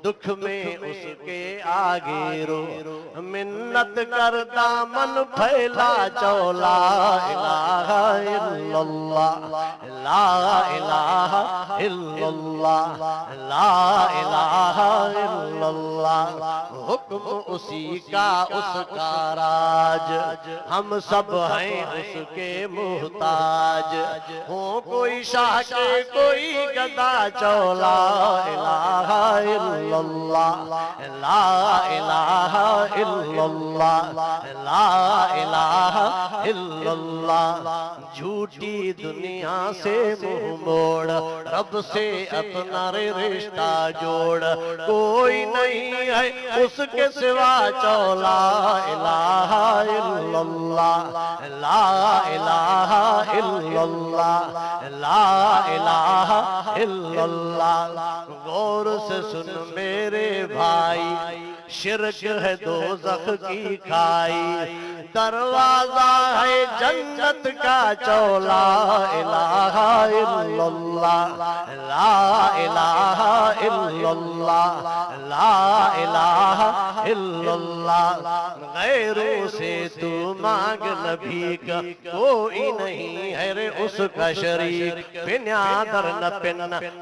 दुख में उसके आगे रो, मिन्नत कर दामन फैला चौला इलाहा इल्लल्लाह, ला इलाहा इल्लल्लाह, ला इलाहा इल्लल्लाह। हुक्म उसी का उसका राज, हम सब हैं उसके मुहताज। हो कोई शाह के कोई गदा चौला इलाहा इल्लल्लाह, ला इलाहा इल्लल्लाह, ला इलाहा इल्लल्लाह। झूठी दुनिया से मुंह मोड़, रब से अपना रिश्ता जोड़। कोई नहीं है उसके सिवा चौला इलाहा इल्लल्लाह, ला इलाहा इल्लल्लाह, ला इलाहा इल्लल्लाह। गौर से सुन मेरे भाई, शिरक है दोज़ख की खाई, दरवाजा है जन्नत का चौला इलाहा इल्लल्लाह, ला इलाहा इल्लल्लाह, ला इलाहा इल्लल्लाह। गैरों से तू मांग नबी का, कोई नहीं है रे उसका शरीक। पिन्या दर न पिन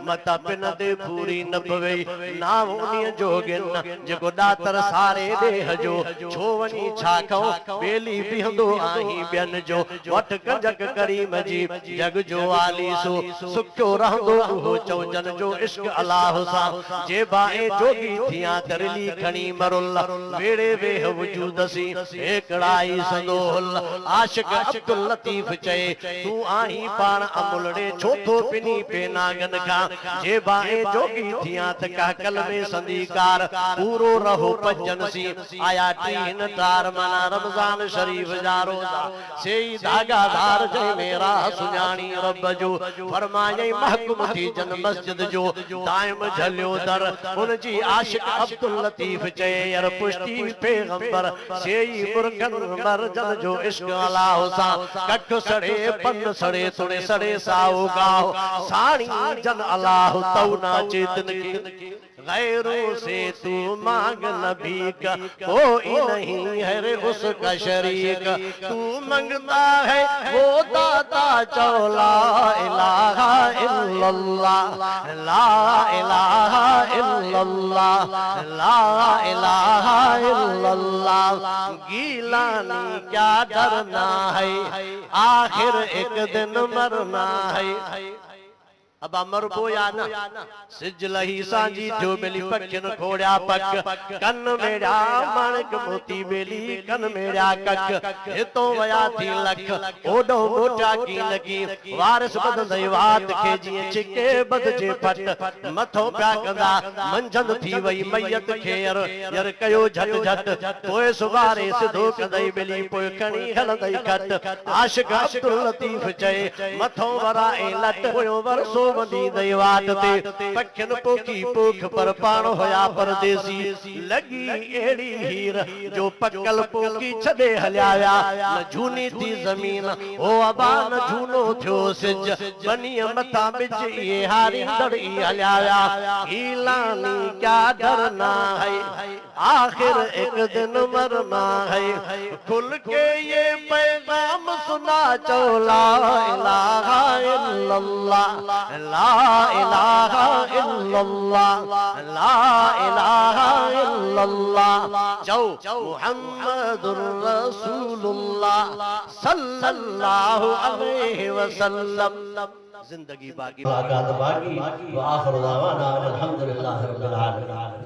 मता पिन दे पूरी न पवे, ना उन्हीं जोगिन जेको दातर सारे देह जो। छोवनी छाखो बेली बिहंदो आही बियन जो, वट कंजक करीम जी जग जो आली सो। सुखो रहंदो उहो चौजन जो इश्क अल्लाह सा, जे बाए जोगी थिया तरली खणी मरुल। वेड़े वेह वजूद सी एकड़ाई संदोल, आशिक अब्दुल लतीफ चए तू आही पाण अमुलड़े छोथो पिनी पे नागन का। जे बाए जोगी थिया त का कलमे संदीकार, पूरो रहो पजन सी आया तीन तार मना रमजान शरीफ जा रोजा। सेई धागादार जय मेरा सुजानी रब जो, फरमाए महकुम थी जन मस्जिद जो। दाइम झलियो दर उन जी आशिक अब्दुल लतीफ चए यार पुष्टि पैगंबर। सेई मुर्गन मरजन जो इश्क अल्लाह सा, कख सड़े पन सड़े सुने सड़े साओ गाओ। साणी जन अल्लाह तौ ना चेतन की, गैरों से तू मांग नबी का, कोई नहीं है रे उसका शरीक। तू मंगता है वो दाता चौला इलाहा इल्लल्लाह, ला इलाहा इल्लल्लाह, ला इलाहा इल्लल्लाह। गीलानी क्या डरना है, आखिर एक दिन मरना है। अब अमर बोया ना सिज लही सांजी जो बेली पक्न खोड़ा पक, कन मेरा माणक मोती बेली कन मेरा कक। हितो वया थी लख ओडो मोटा की लगी, वारिस बद दैवात खे जी चिके बद जे फट। मथो प्या कंदा मंझंद थी वई मैयत खे यर यर कयो झट झट। पोए सुवारे सिधो कंदई बेली पोए खणी हलंदई खट। आशिक अब्दुल लतीफ चए मथो वराए लट, पोयो वरसो वदी दैवात ते पखन पोखी पोख पर पाण होया परदेसी। लगी एड़ी हीर जो पकल पोखी छदे हल्याया, न झूनी थी जमीन ओ अबा न झूनो थियो सिज। बनी मथा बिच ये हारी दड़ी हल्याया, हीलानी क्या डरना है, आखिर एक दिन मरना है। खुल के ये पैगाम सुना चौला इलाहा इल्लल्लाह, ला इलाहा इल्लल्लाह, ला इलाहा इल्लल्लाह। चौ मुहम्मदुर रसूलुल्लाह सल्लल्लाहु अलैहि वसल्लम। जिंदगी बाकी, मुलाकात बाकी। व आखिर दावाना अल्हम्दुलिल्लाहि रब्बिल आलमीन।